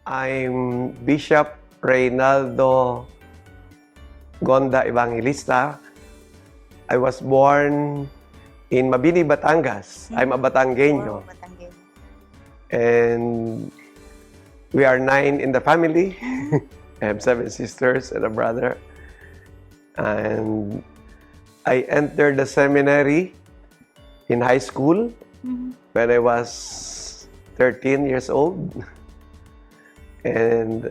I'm Bishop Reynaldo Evangelista. I was born in Mabini, Batangas. I'm a Batangueño. And we are 9 in the family. I have 7 sisters and a brother. And I entered the seminary in high school when I was 13 years old. And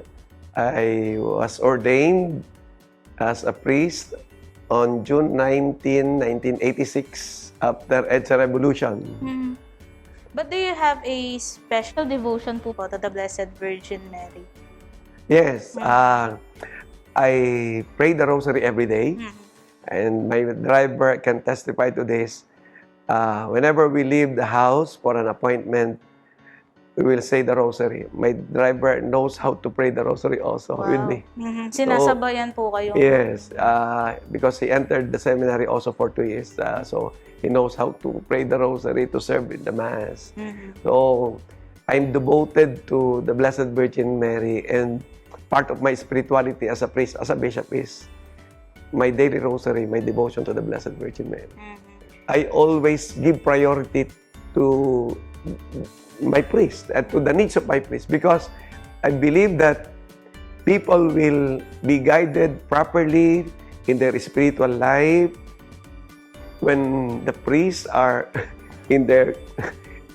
I was ordained as a priest on June 19, 1986, after EDSA Revolution. But do you have a special devotion po to the Blessed Virgin Mary? Yes. I pray the rosary every day. And my driver can testify to this. Whenever we leave the house for an appointment, we will say the rosary. My driver knows how to pray the rosary also with me. Sinasabayan po kayo? Yes, because he entered the seminary also for 2 years. So he knows how to pray the rosary, to serve in the Mass. So I'm devoted to the Blessed Virgin Mary, and part of my spirituality as a priest, as a bishop, is my daily rosary, my devotion to the Blessed Virgin Mary. I always give priority to my priest and to the needs of my priest, because I believe that people will be guided properly in their spiritual life when the priests are in their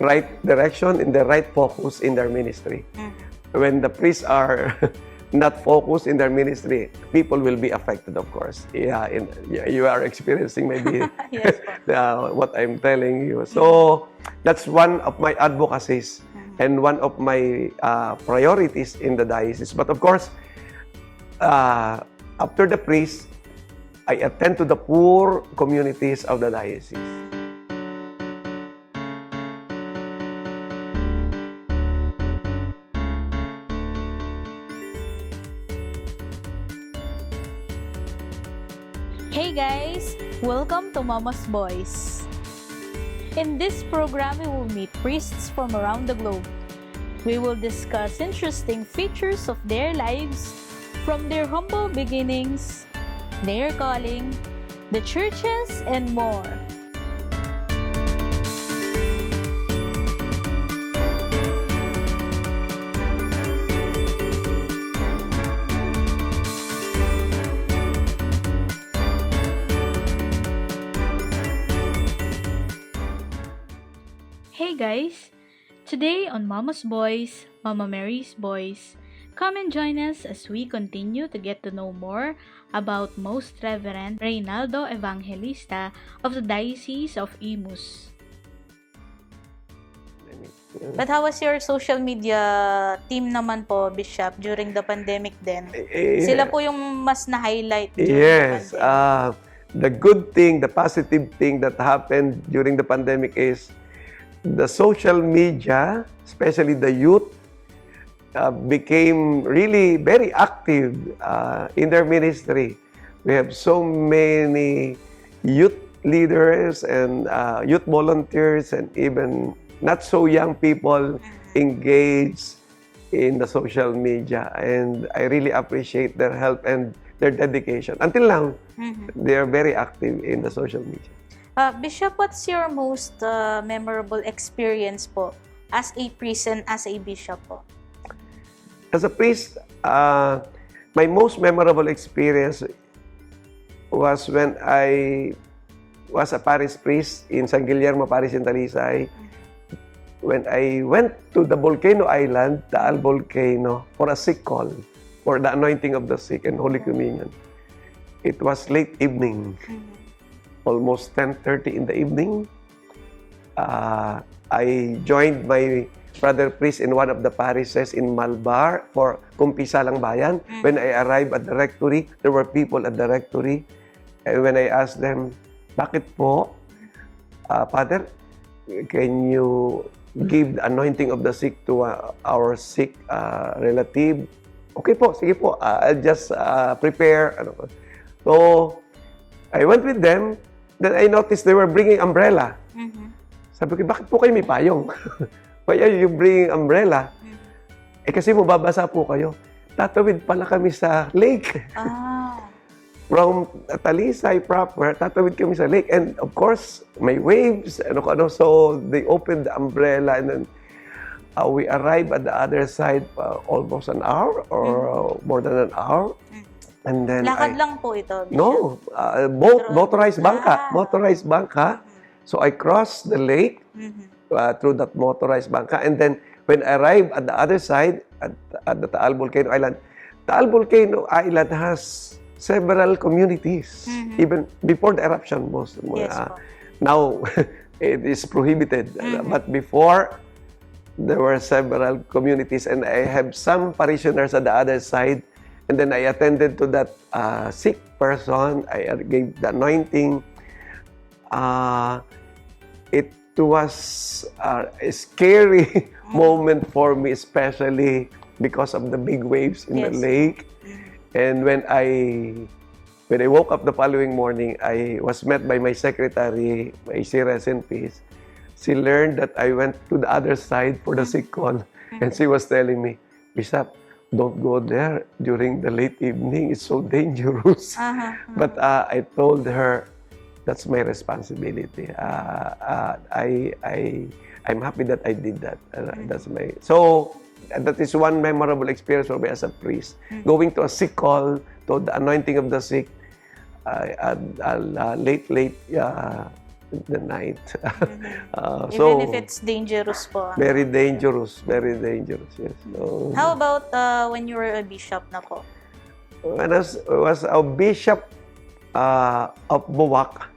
right direction, in the right focus in their ministry. When the priests are not focused in their ministry, people will be affected, of course. You are experiencing maybe Yes, what I'm telling you. So that's one of my advocacies and one of my priorities in the diocese. But of course, after the priest, I attend to the poor communities of the diocese. Hey guys! Welcome to Mama's Boys. In this program, we will meet priests from around the globe. We will discuss interesting features of their lives, from their humble beginnings, their calling, the churches, and more. Hey guys! Today on Mama's Boys, Mama Mary's Boys, come and join us as we continue to get to know more about Most Reverend Reynaldo Evangelista of the Diocese of Imus. But how was your social media team naman po, Bishop, during the pandemic then? Sila po yung mas na-highlight during Yes. the pandemic. The good thing, the positive thing that happened during the pandemic is the social media, especially the youth, became really very active in their ministry. We have so many youth leaders and youth volunteers, and even not so young people engaged in the social media. And I really appreciate their help and their dedication. Until now, they are very active in the social media. Bishop, what's your most memorable experience po as a priest and as a bishop po? As a priest, my most memorable experience was when I was a parish priest in San Guillermo Parish in Talisay. When I went to the volcano island, Taal Volcano, for a sick call, for the anointing of the sick and Holy Communion. It was late evening. Almost 10:30 in the evening. I joined my brother priest in one of the parishes in Malbar for Kumpisalang Bayan. When I arrived at the rectory, there were people at the rectory. And when I asked them, bakit po, Father, can you give the anointing of the sick to our sick relative? Okay po, sige po, I'll just prepare. So, I went with them. Then I noticed they were bringing umbrella. Sabi ko, bakit po kayo may payong? Why are you bringing umbrella? Eh kasi mababasa po kayo. Tatawid pala kami sa lake. From Talisay proper, tatawid kami sa lake. And of course, may waves, ano. So they opened the umbrella and then we arrived at the other side almost an hour or more than an hour. And then Lakad lang po ito, Bishop? No, motorized bangka. Motorized bangka. So I crossed the lake through that motorized bangka. And then when I arrived at the other side, at the Taal Volcano Island, Taal Volcano Island has several communities, even before the eruption. Now, it is prohibited. But before, there were several communities, and I have some parishioners at the other side. And then I attended to that sick person. I gave the anointing. It was a scary moment for me, especially because of the big waves in the lake. And when I woke up the following morning, I was met by my secretary, my rest in peace. She learned that I went to the other side for the sick call. And she was telling me, Bishop, don't go there during the late evening. It's so dangerous. But I told her, that's my responsibility. I'm happy that I did that. That is one memorable experience for me as a priest. Going to a sick call, to the anointing of the sick, late in the night. Even if it's dangerous po. Very dangerous, yes. So, how about when you were a bishop na po? When I was a bishop of Buwak,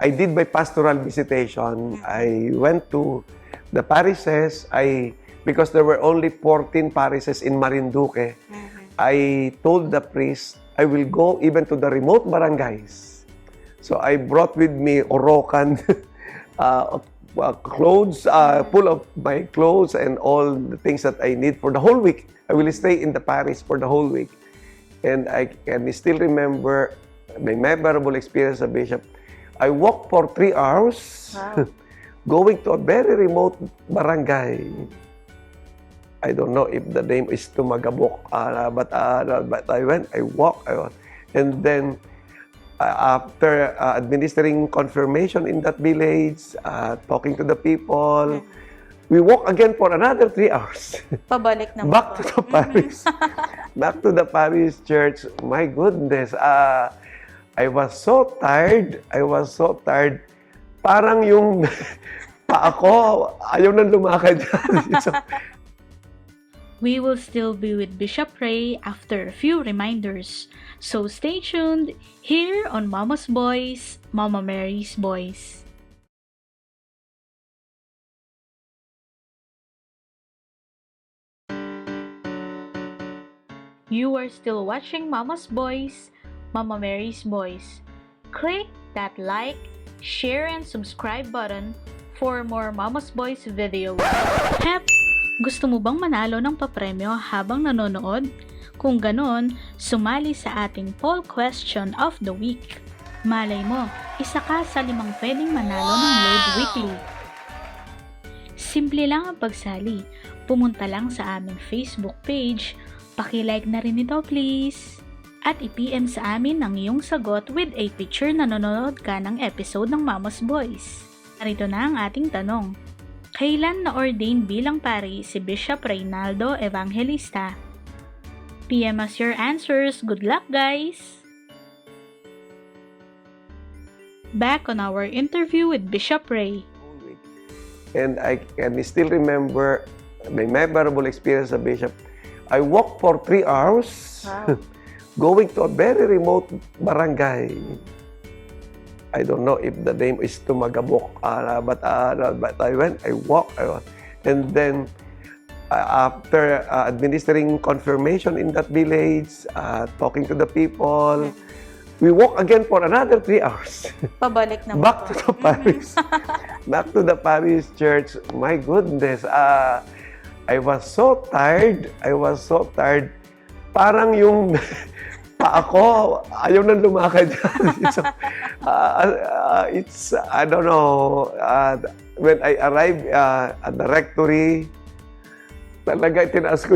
I did my pastoral visitation. I went to the parishes. Because there were only 14 parishes in Marinduque, I told the priest, I will go even to the remote barangays. So I brought with me orokan, clothes, full of my clothes and all the things that I need for the whole week. I will stay in the parish for the whole week. And I can still remember my memorable experience as a bishop. I walked for 3 hours, going to a very remote barangay. I don't know if the name is Tumagabok, but I went, I walked, and then after administering confirmation in that village, talking to the people, we walked again for another 3 hours. Pabalik na Back to the parish. Back to the parish church. My goodness, I was so tired. Parang yung pa ako, ayaw nang lumakad. So, we will still be with Bishop Rey after a few reminders. So stay tuned here on Mama's Voice, Mama Mary's Voice. You are still watching Mama's Voice, Mama Mary's Voice. Click that like, share, and subscribe button for more Mama's Voice videos. Gusto mo bang manalo ng papremyo habang nanonood? Kung ganon, sumali sa ating poll question of the week. Malay mo, isa ka sa 5 pwedeng manalo ng load weekly. Simple lang ang pagsali. Pumunta lang sa aming Facebook page. Paki-like na rin ito please. At i-PM sa amin ang iyong sagot with a picture na nanonood ka ng episode ng Mama's Voice. Narito na ang ating tanong. Kailan na-ordain bilang pari si Bishop Reynaldo Evangelista? PM us your answers. Good luck, guys! Back on our interview with Bishop Rey. And I can still remember my memorable experience as a bishop. I walked for 3 hours, going to a very remote barangay. I don't know if the name is Tumagabok, but I went, I walked, and then after administering confirmation in that village, talking to the people, we walked again for another 3 hours. Pabalik na Back to the parish. Back to the parish church. My goodness, I was so tired. Parang yung pa ako, ayaw nang lumakad. So, I don't know, when I arrived at the rectory, talaga tinaas ko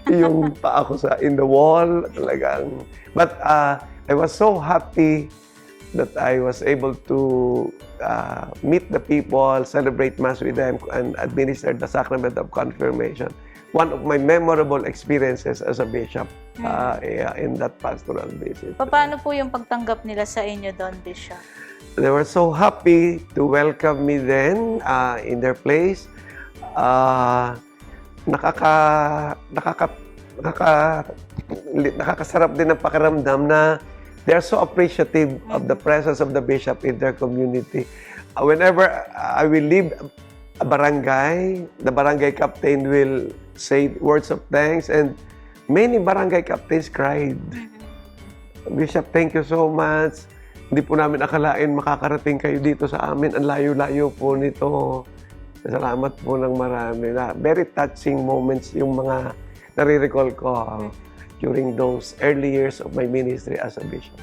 yung paa ko in the wall. Talagang. But I was so happy that I was able to meet the people, celebrate Mass with them, and administer the sacrament of confirmation. One of my memorable experiences as a bishop in that pastoral visit. Paano po yung pagtanggap nila sa inyo doon, Bishop? They were so happy to welcome me then in their place. Nakakasarap din ang pakiramdam na they are so appreciative of the presence of the bishop in their community. Whenever I will leave a barangay, the barangay captain will say words of thanks, and many barangay captains cried. Bishop, thank you so much. Hindi po namin akalain makakarating kayo dito sa amin. Ang layo-layo po nito. Salamat po ng marami. Very touching moments yung mga nare-recall ko during those early years of my ministry as a bishop.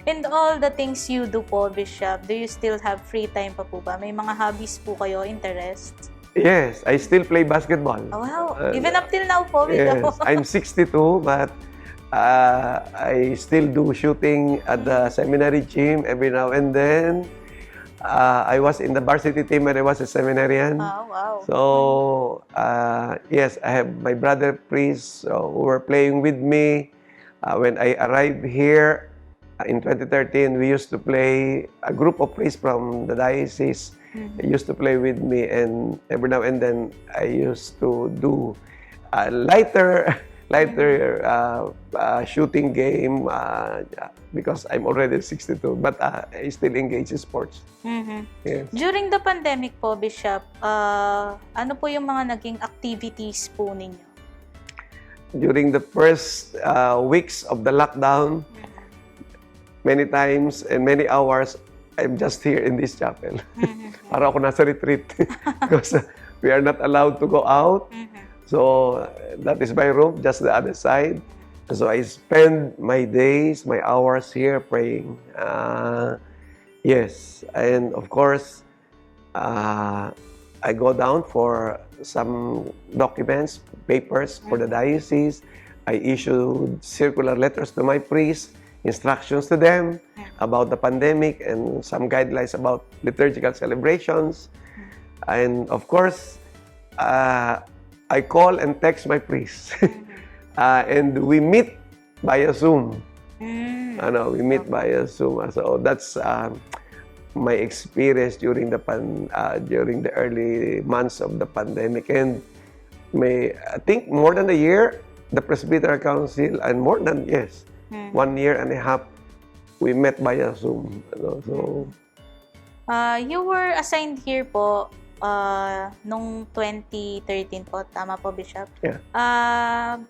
And all the things you do po, Bishop, do you still have free time pa po ba? May mga hobbies po kayo, interests? Yes, I still play basketball. Oh, wow. Even up till now po, Yes, Bishop. I'm 62, but I still do shooting at the seminary gym every now and then. I was in the varsity team when I was a seminarian. Oh, wow. So, yes, I have my brother priests who were playing with me. When I arrived here in 2013, we used to play, a group of priests from the diocese used to play with me, and every now and then I used to do a lighter shooting game because I'm already 62, but I still engage in sports. Yes. During the pandemic po, Bishop, ano po yung mga naging activities po ninyo? During the first weeks of the lockdown, many times and many hours, I'm just here in this chapel. Para ako nasa retreat because we are not allowed to go out. So that is my room, just the other side. So I spend my days, my hours here praying. Yes, and of course, I go down for some documents, papers for the diocese. I issued circular letters to my priests, instructions to them about the pandemic and some guidelines about liturgical celebrations. And of course, I call and text my priests. And we meet via Zoom. We meet via Zoom. So that's my experience during the early months of the pandemic. And I think more than a year, the Presbyteral Council, and more than, 1 year and a half, we met via Zoom. So, you were assigned here po nung 2013 po, tama po, Bishop? Yeah.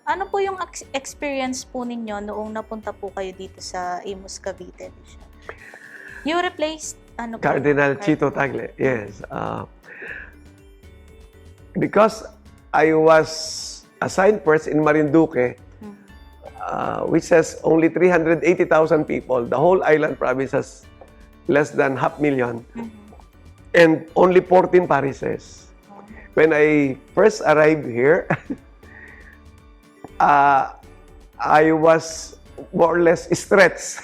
Ano po yung experience po ninyo noong napunta po kayo dito sa Imus, Cavite, Bishop? You replaced Cardinal Chito Tagle, yes. Because I was assigned first in Marinduque, which has only 380,000 people. The whole island province has less than 500,000. And only 14 parishes. When I first arrived here, I was more or less stretched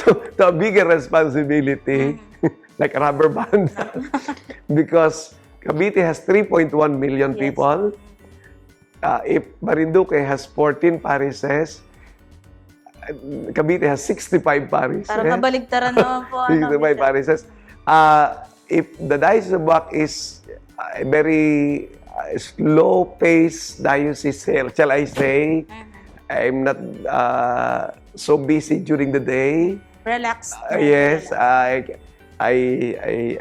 to a bigger responsibility, like a rubber band, because Cavite has 3.1 million people. If Marinduque has 14 parishes, Cavite has 65 parishes. Parang nabaligtaran naman po. 65 parishes. If the Diocese of Imus is a very slow-paced diocese, shall I say, I'm not so busy during the day. Relax. Yes, I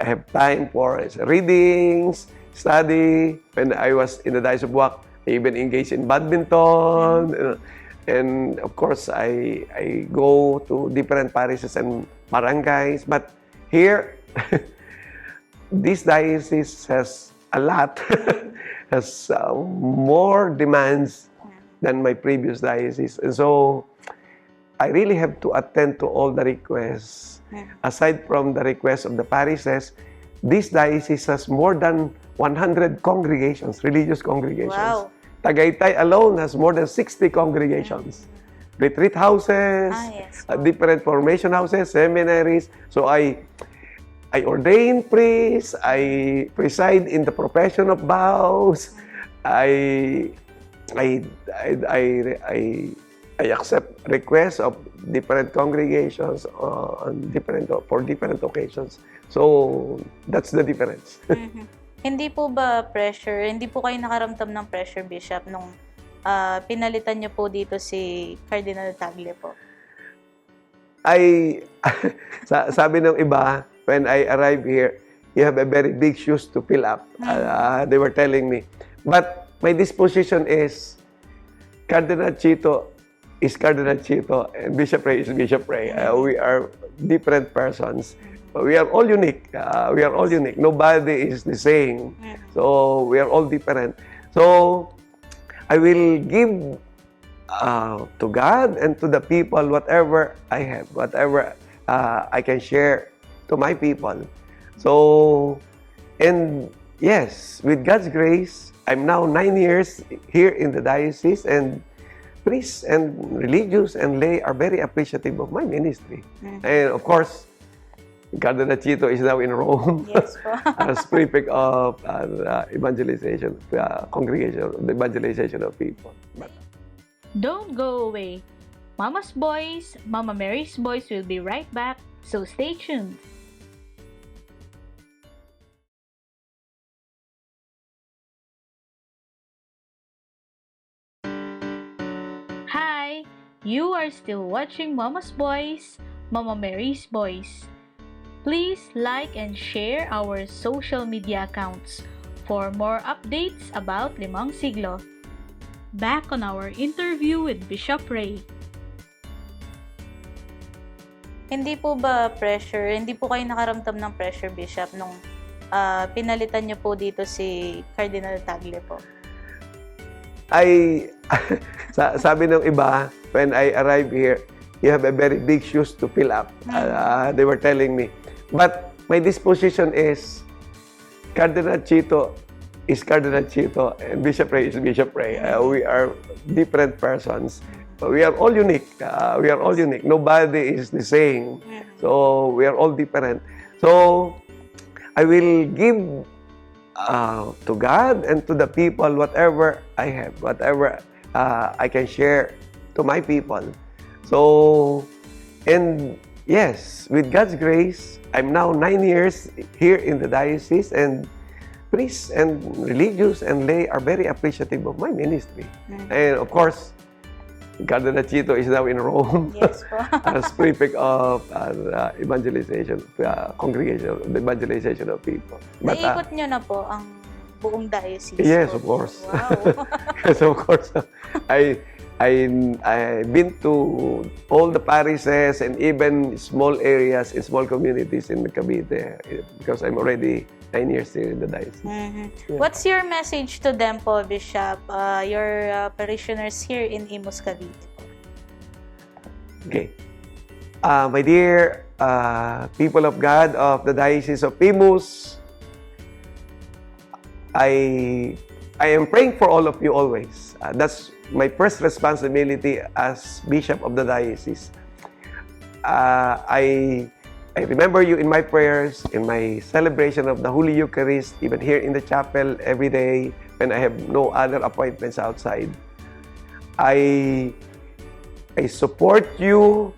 have time for readings, study. When I was in the Diocese of Imus, I even engaged in badminton. And of course, I go to different parishes and barangays. But here, this diocese has a lot, has more demands than my previous diocese. And so, I really have to attend to all the requests. Aside from the requests of the parishes, this diocese has more than 100 congregations, religious congregations. Wow. Tagaytay alone has more than 60 congregations. Retreat houses, Yes. different formation houses, seminaries. So I ordain priests, I preside in the profession of vows, I I I I I accept requests of different congregations for different occasions. So that's the difference. Hindi po ba pressure, hindi po kayo nakaramdam ng pressure, Bishop, nung pinalitan niyo po dito si Cardinal Tagle po? Sabi ng iba, when I arrive here, you have a very big shoes to fill up. They were telling me. But my disposition is, Cardinal Chito is Cardinal Chito, and Bishop Rey is Bishop Rey. We are different persons. We are all unique. We are all unique. Nobody is the same. So we are all different. So I will give to God and to the people whatever I have, whatever I can share to my people. So, and yes, with God's grace, I'm now 9 years here in the diocese, and priests and religious and lay are very appreciative of my ministry. And of course, Cardinal Chito is now in Rome. Yes po. As prefect of evangelization, congregation, the evangelization of people. Don't go away. Mama's Boys, Mama Mary's Boys will be right back, so stay tuned. Hi! You are still watching Mama's Boys, Mama Mary's Boys. Please like and share our social media accounts for more updates about Limang Siglo. Back on our interview with Bishop Rey. Hindi po ba pressure, hindi po kayo nakaramdam ng pressure, Bishop, nung pinalitan niyo po dito si Cardinal Tagle po? Sabi ng iba, when I arrive here, you have a very big shoes to fill up. They were telling me. But my disposition is, Cardinal Chito is Cardinal Chito, and Bishop Rey is Bishop Rey. We are different persons. We are all unique. We are all unique. Nobody is the same. So we are all different. So I will give to God and to the people whatever I have, whatever I can share to my people. So, and yes, with God's grace, I'm now 9 years here in the diocese, and priests and religious and lay are very appreciative of my ministry. And of course, Cardinal Chito is now in Rome. Yes po. As prefect of evangelization, congregation, the evangelization of people. But, naikot niyo na po ang buong diocese. yes, of course. Wow. Yes, of course. I've been to all the parishes and even small areas in small communities in Cavite, because I'm already 9 years here in the diocese. Yeah. What's your message to them po, Bishop, your parishioners here in Imus, Cavite? Okay. My dear people of God of the Diocese of Imus, I am praying for all of you always. That's my first responsibility as Bishop of the Diocese. I remember you in my prayers, in my celebration of the Holy Eucharist, even here in the chapel every day when I have no other appointments outside. I support you,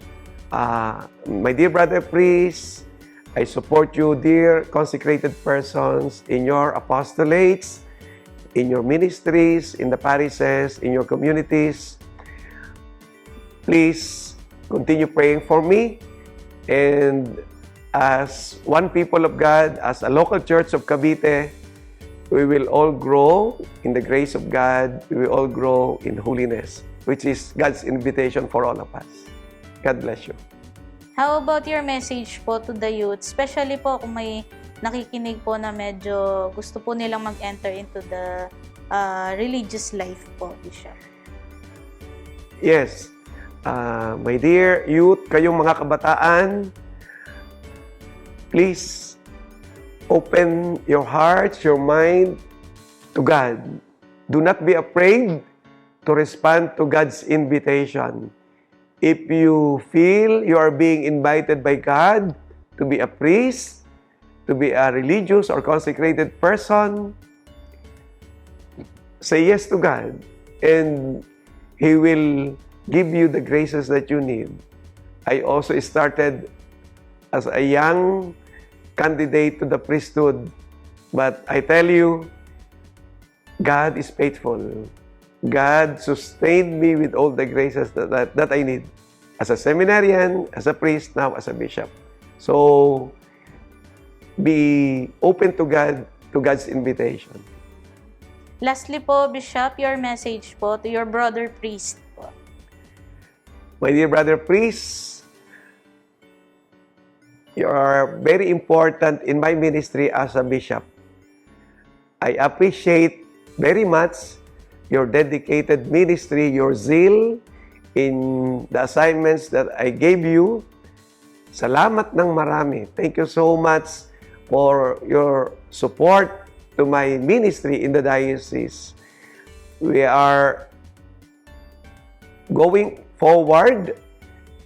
my dear brother priests. I support you, dear consecrated persons, in your apostolates, in your ministries, in the parishes, in your communities. Please continue praying for me. And as one people of God, as a local church of Cavite, we will all grow in the grace of God. We will all grow in holiness, which is God's invitation for all of us. God bless you. How about your message po to the youth? Especially po kung may nakikinig po na medyo gusto po nilang mag-enter into the religious life po, Bishop. Yes. My dear youth, kayong mga kabataan, please Open your hearts, your mind to God. Do not be afraid to respond to God's invitation. If you feel you are being invited by God to be a priest, to be a religious or consecrated person, say yes to God, and He will give you the graces that you need. I also started as a young candidate to the priesthood, but I tell you, God is faithful. God sustained me with all the graces that I need as a seminarian, as a priest, now as a bishop. So, be open to God, to God's invitation. Lastly po, Bishop, your message po to your brother priest po. My dear brother priest, you are very important in my ministry as a bishop. I appreciate very much your dedicated ministry, your zeal in the assignments that I gave you. Salamat ng marami. Thank you so much for your support to my ministry in the diocese. We are going forward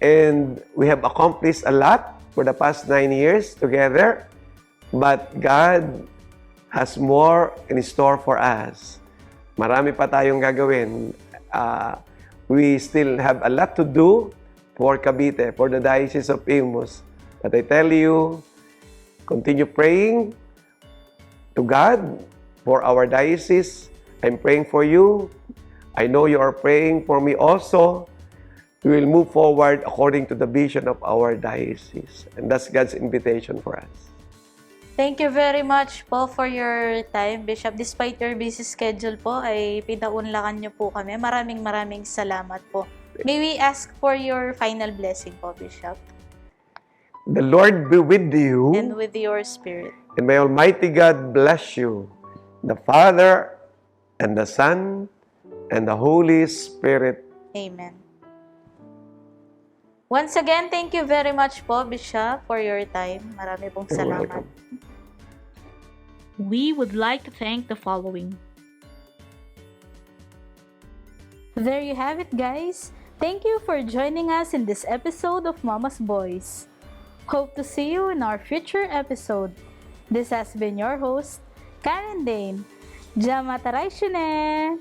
and we have accomplished a lot for the past 9 years together, but God has more in store for us. Marami pa tayong gagawin. We still have a lot to do for Cavite, for the Diocese of Imus. But I tell you, continue praying to God for our diocese. I'm praying for you. I know you are praying for me also. We will move forward according to the vision of our diocese. And that's God's invitation for us. Thank you very much po for your time, Bishop. Despite your busy schedule po, ay pinaunlakan niyo po kami. Maraming salamat po. May we ask for your final blessing po, Bishop? The Lord be with you. And with your spirit. And may Almighty God bless you, the Father, and the Son, and the Holy Spirit. Amen. Once again, thank you very much po, Bishop, for your time. Marami pong salamat. We would like to thank the following. There you have it, guys. Thank you for joining us in this episode of Mama's Boys. Hope to see you in our future episode. This has been your host, Karen Dane. Jamataray shune!